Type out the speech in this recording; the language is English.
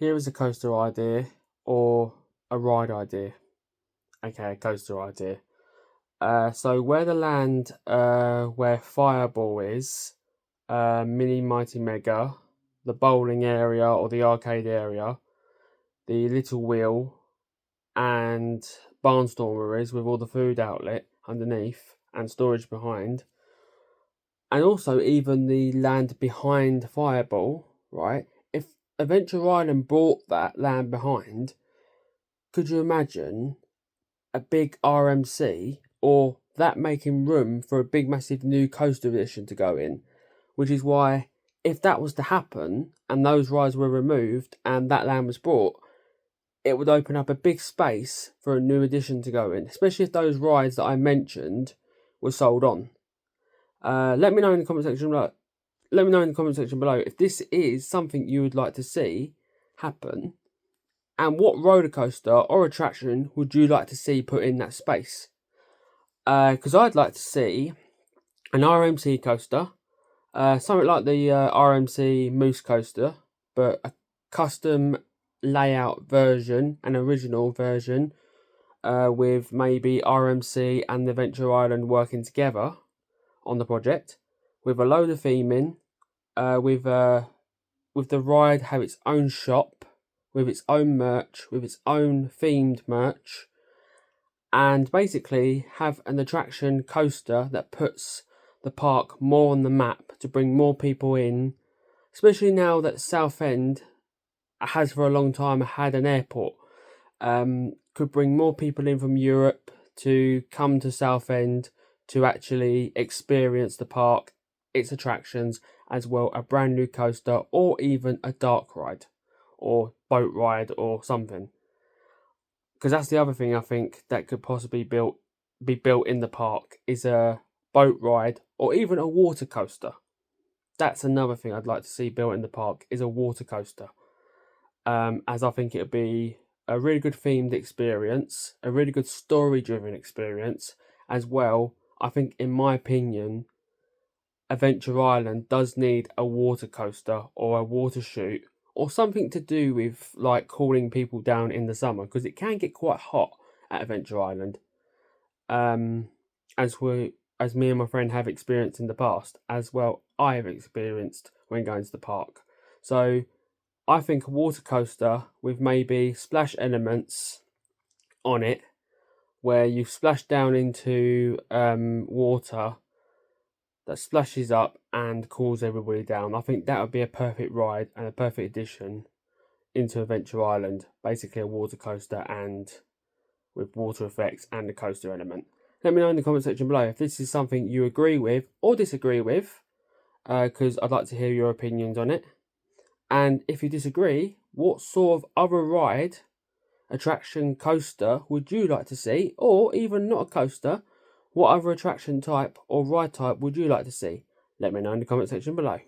here is a coaster idea or a ride idea. Okay, a coaster idea. So where the land where Fireball is, Mini Mighty Mega, the bowling area or the arcade area, the Little Wheel, and Barnstormer is with all the food outlet underneath and storage behind, and also even the land behind Fireball, right? If Adventure Island brought that land behind, could you imagine a big RMC or that making room for a big massive new coaster edition to go in? Which is why, if that was to happen and those rides were removed and that land was brought, it would open up a big space for a new edition to go in, especially if those rides that I mentioned were sold on. Let me know in the comment section below. Let me know in the comment section below if this is something you would like to see happen, and what roller coaster or attraction would you like to see put in that space? Because I'd like to see an RMC coaster, something like the RMC Moose coaster, but a custom layout version, an original version, with maybe RMC and Adventure Island working together on the project, with a load of theming, with the ride have its own shop, with its own merch, with its own themed merch, and basically have an attraction coaster that puts the park more on the map to bring more people in, especially now that Southend has for a long time had an airport. Could bring more people in from Europe to come to Southend to actually experience the park, its attractions, as well a brand new coaster or even a dark ride or boat ride or something. Because that's the other thing I think that could possibly be built in the park is a boat ride or even a water coaster. That's another thing I'd like to see built in the park is a water coaster. As I think it would be a really good themed experience, a really good story-driven experience as well. I think, in my opinion, Adventure Island does need a water coaster or a water chute or something to do with like cooling people down in the summer, because it can get quite hot at Adventure Island. As me and my friend have experienced in the past, as well I have experienced when going to the park. So I think a water coaster with maybe splash elements on it, where you splash down into water that splashes up and cools everybody down. I think that would be a perfect ride and a perfect addition into Adventure Island. Basically a water coaster and with water effects and a coaster element. Let me know in the comment section below if this is something you agree with or disagree with, because I'd like to hear your opinions on it. And if you disagree, what sort of other ride, attraction, coaster would you like to see? Or even not a coaster, what other attraction type or ride type would you like to see? Let me know in the comment section below.